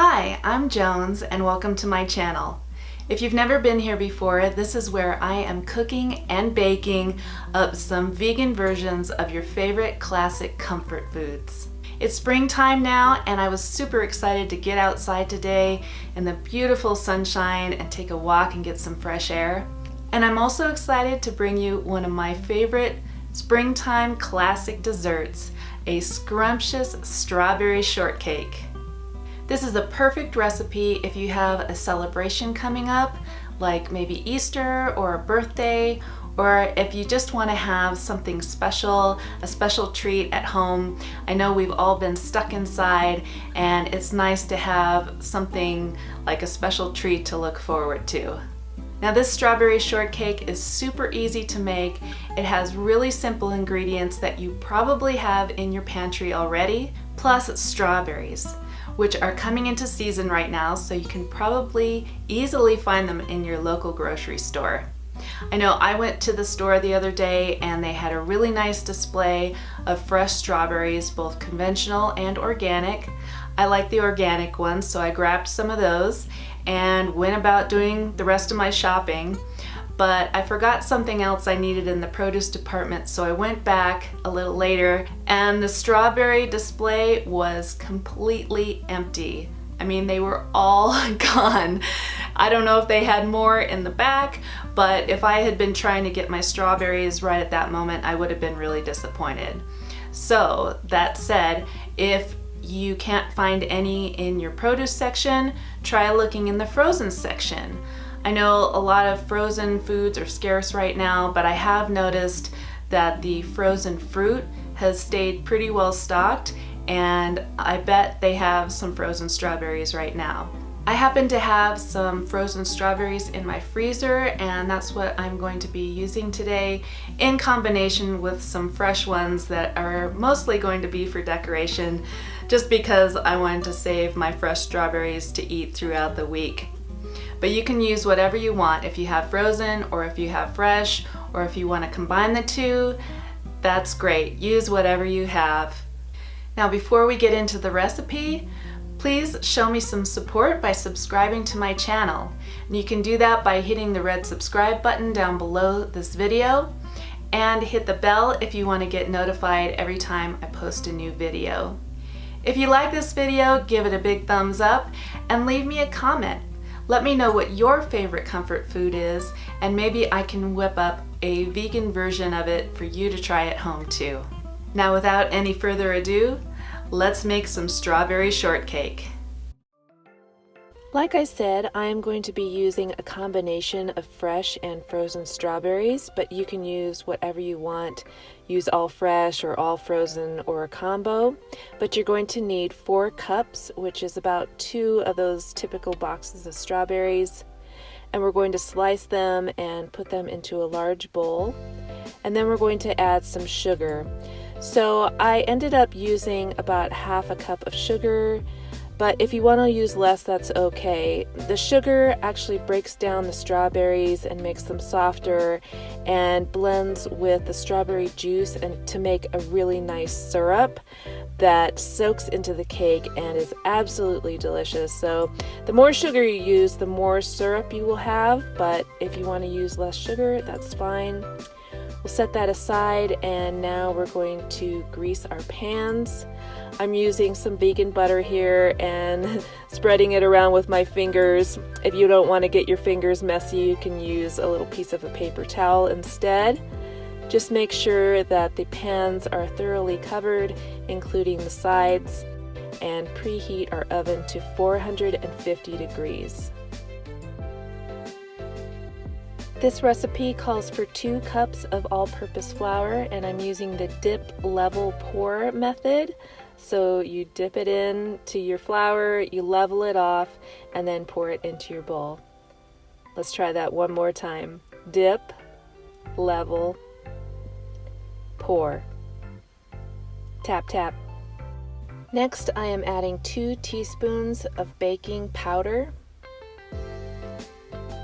Hi, I'm Jones and welcome to my channel. If you've never been here before, this is where I am cooking and baking up some vegan versions of your favorite classic comfort foods. It's springtime now and I was super excited to get outside today in the beautiful sunshine and take a walk and get some fresh air. And I'm also excited to bring you one of my favorite springtime classic desserts, a scrumptious strawberry shortcake. This is a perfect recipe if you have a celebration coming up, like maybe Easter or a birthday, or if you just want to have something special, a special treat at home. I know we've all been stuck inside and it's nice to have something like a special treat to look forward to. Now this strawberry shortcake is super easy to make. It has really simple ingredients that you probably have in your pantry already, plus strawberries, which are coming into season right now, so you can probably easily find them in your local grocery store. I know I went to the store the other day and they had a really nice display of fresh strawberries, both conventional and organic. I like the organic ones, so I grabbed some of those and went about doing the rest of my shopping. But I forgot something else I needed in the produce department, so I went back a little later and the strawberry display was completely empty. I mean, they were all gone. I don't know if they had more in the back, but if I had been trying to get my strawberries right at that moment, I would have been really disappointed. So that said, if you can't find any in your produce section, try looking in the frozen section. I know a lot of frozen foods are scarce right now, but I have noticed that the frozen fruit has stayed pretty well stocked, and I bet they have some frozen strawberries right now. I happen to have some frozen strawberries in my freezer, and that's what I'm going to be using today in combination with some fresh ones that are mostly going to be for decoration, just because I wanted to save my fresh strawberries to eat throughout the week. But you can use whatever you want. If you have frozen or if you have fresh, or if you want to combine the two, that's great. Use whatever you have. Now before we get into the recipe, please show me some support by subscribing to my channel. And you can do that by hitting the red subscribe button down below this video, and hit the bell if you want to get notified every time I post a new video. If you like this video, give it a big thumbs up and leave me a comment. Let me know what your favorite comfort food is, and maybe I can whip up a vegan version of it for you to try at home too. Now without any further ado, let's make some strawberry shortcake. Like I said, I am going to be using a combination of fresh and frozen strawberries, but you can use whatever you want. Use all fresh or all frozen or a combo. But you're going to need 4 cups, which is about 2 of those typical boxes of strawberries. And we're going to slice them and put them into a large bowl. And then we're going to add some sugar. So I ended up using about half a cup of sugar, but if you want to use less, that's okay. The sugar actually breaks down the strawberries and makes them softer and blends with the strawberry juice and to make a really nice syrup that soaks into the cake and is absolutely delicious. So the more sugar you use, the more syrup you will have, but if you want to use less sugar, that's fine. We'll set that aside, and now we're going to grease our pans. I'm using some vegan butter here and spreading it around with my fingers. If you don't want to get your fingers messy, you can use a little piece of a paper towel instead. Just make sure that the pans are thoroughly covered, including the sides, and preheat our oven to 450 degrees. This recipe calls for 2 cups of all-purpose flour, and I'm using the dip level pour method. So you dip it in to your flour, you level it off, and then pour it into your bowl. Let's try that one more time. Dip, level, pour. Tap, tap. Next, I am adding 2 teaspoons of baking powder,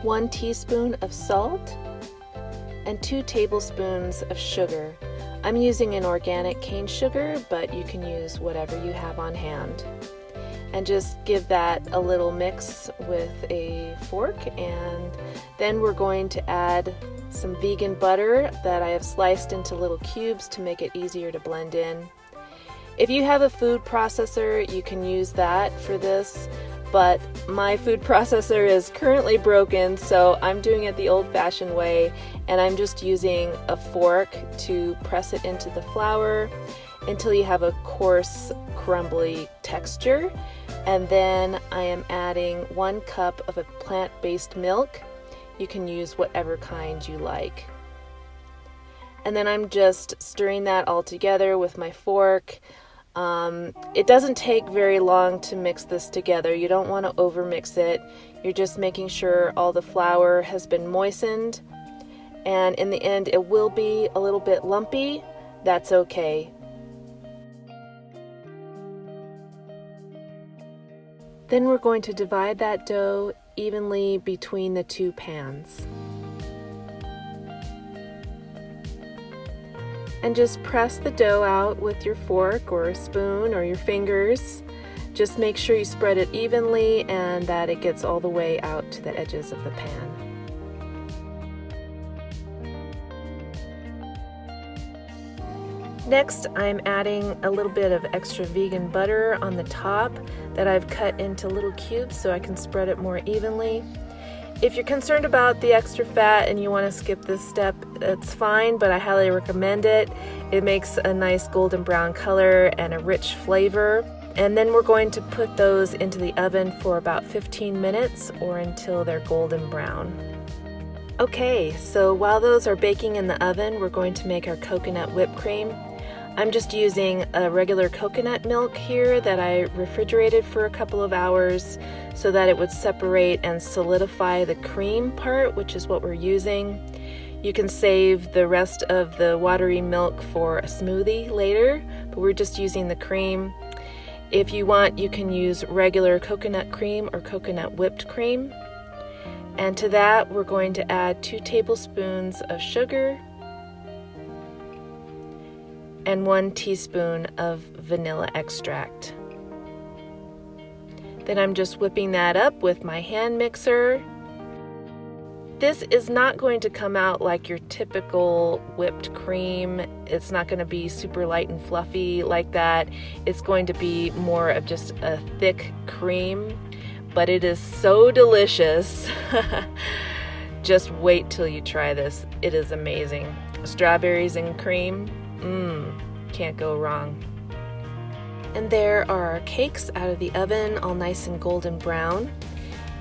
1 teaspoon of salt, and 2 tablespoons of sugar. I'm using an organic cane sugar, but you can use whatever you have on hand. and just give that a little mix with a fork. And then we're going to add some vegan butter that I have sliced into little cubes to make it easier to blend in. If you have a food processor, you can use that for this, but my food processor is currently broken, so I'm doing it the old-fashioned way, and I'm just using a fork to press it into the flour until you have a coarse, crumbly texture. And then I am adding 1 cup of a plant-based milk. You can use whatever kind you like. And then I'm just stirring that all together with my fork. It doesn't take very long to mix this together. You don't want to overmix it. You're just making sure all the flour has been moistened. And in the end, it will be a little bit lumpy. That's okay. Then we're going to divide that dough evenly between the 2 pans. And just press the dough out with your fork or a spoon or your fingers. Just make sure you spread it evenly and that it gets all the way out to the edges of the pan. Next, I'm adding a little bit of extra vegan butter on the top that I've cut into little cubes so I can spread it more evenly. If you're concerned about the extra fat and you want to skip this step, it's fine, but I highly recommend it. It makes a nice golden brown color and a rich flavor. And then we're going to put those into the oven for about 15 minutes or until they're golden brown. Okay, so while those are baking in the oven, we're going to make our coconut whipped cream. I'm just using a regular coconut milk here that I refrigerated for a couple of hours so that it would separate and solidify the cream part, which is what we're using. You can save the rest of the watery milk for a smoothie later, but we're just using the cream. If you want, you can use regular coconut cream or coconut whipped cream. And to that, we're going to add 2 tablespoons of sugar and 1 teaspoon of vanilla extract. Then I'm just whipping that up with my hand mixer. This is not going to come out like your typical whipped cream. It's not going to be super light and fluffy like that. It's going to be more of just a thick cream, but it is so delicious. Just wait till you try this. It is amazing. Strawberries and cream. Can't go wrong. And there are our cakes out of the oven, all nice and golden brown.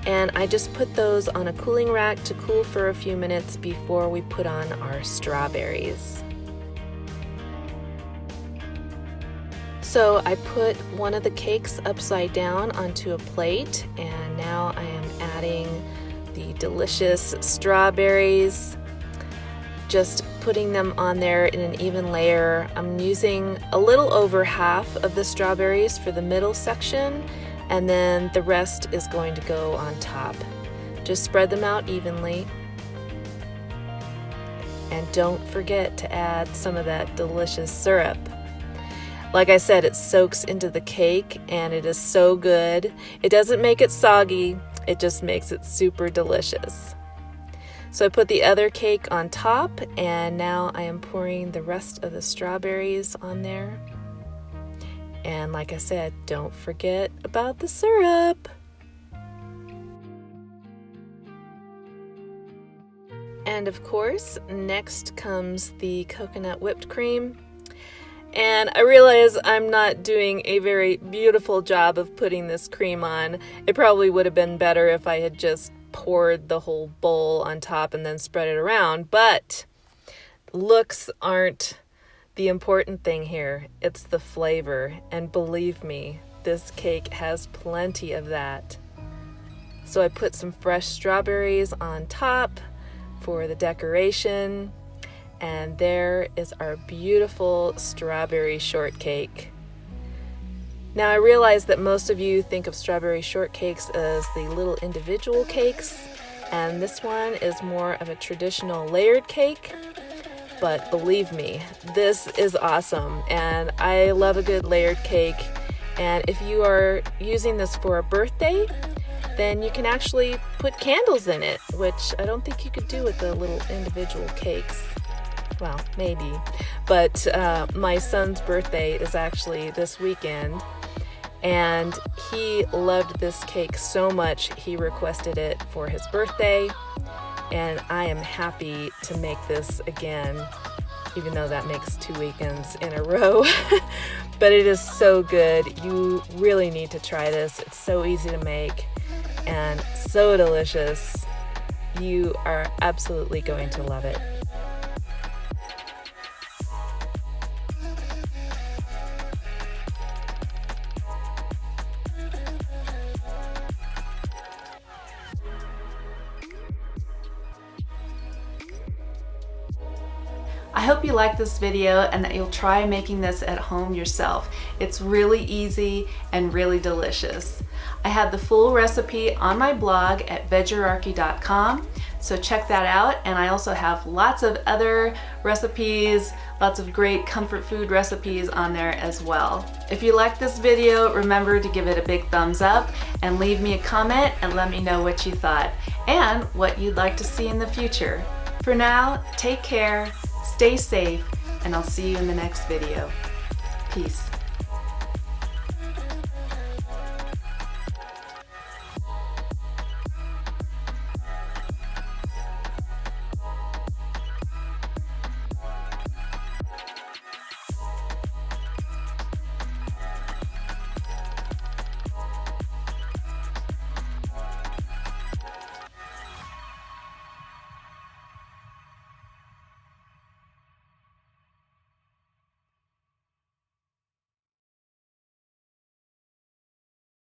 And I just put those on a cooling rack to cool for a few minutes before we put on our strawberries. So I put one of the cakes upside down onto a plate, and now I am adding the delicious strawberries. Just putting them on there in an even layer. I'm using a little over half of the strawberries for the middle section, and then the rest is going to go on top. Just spread them out evenly. And don't forget to add some of that delicious syrup. Like I said, it soaks into the cake and it is so good. It doesn't make it soggy, it just makes it super delicious. So I put the other cake on top, and now I am pouring the rest of the strawberries on there. And like I said, don't forget about the syrup. And of course, next comes the coconut whipped cream. And I realize I'm not doing a very beautiful job of putting this cream on. It probably would have been better if I had just poured the whole bowl on top and then spread it around, but looks aren't the important thing here. It's the flavor, and believe me, this cake has plenty of that. So I put some fresh strawberries on top for the decoration, and there is our beautiful strawberry shortcake. Now I realize that most of you think of strawberry shortcakes as the little individual cakes, and this one is more of a traditional layered cake, but believe me, this is awesome, and I love a good layered cake, And if you are using this for a birthday, then you can actually put candles in it, which I don't think you could do with the little individual cakes. Well, maybe. But my son's birthday is actually this weekend, and he loved this cake so much he requested it for his birthday, and I am happy to make this again, even though that makes 2 weekends in a row. But it is so good. You really need to try this. It's so easy to make and so delicious. You are absolutely going to love it. I hope you like this video and that you'll try making this at home yourself. It's really easy and really delicious. I have the full recipe on my blog at veggerarchy.com, so check that out. And I also have lots of other recipes, lots of great comfort food recipes on there as well. If you like this video, remember to give it a big thumbs up and leave me a comment and let me know what you thought and what you'd like to see in the future. For now, take care, stay safe, and I'll see you in the next video. Peace.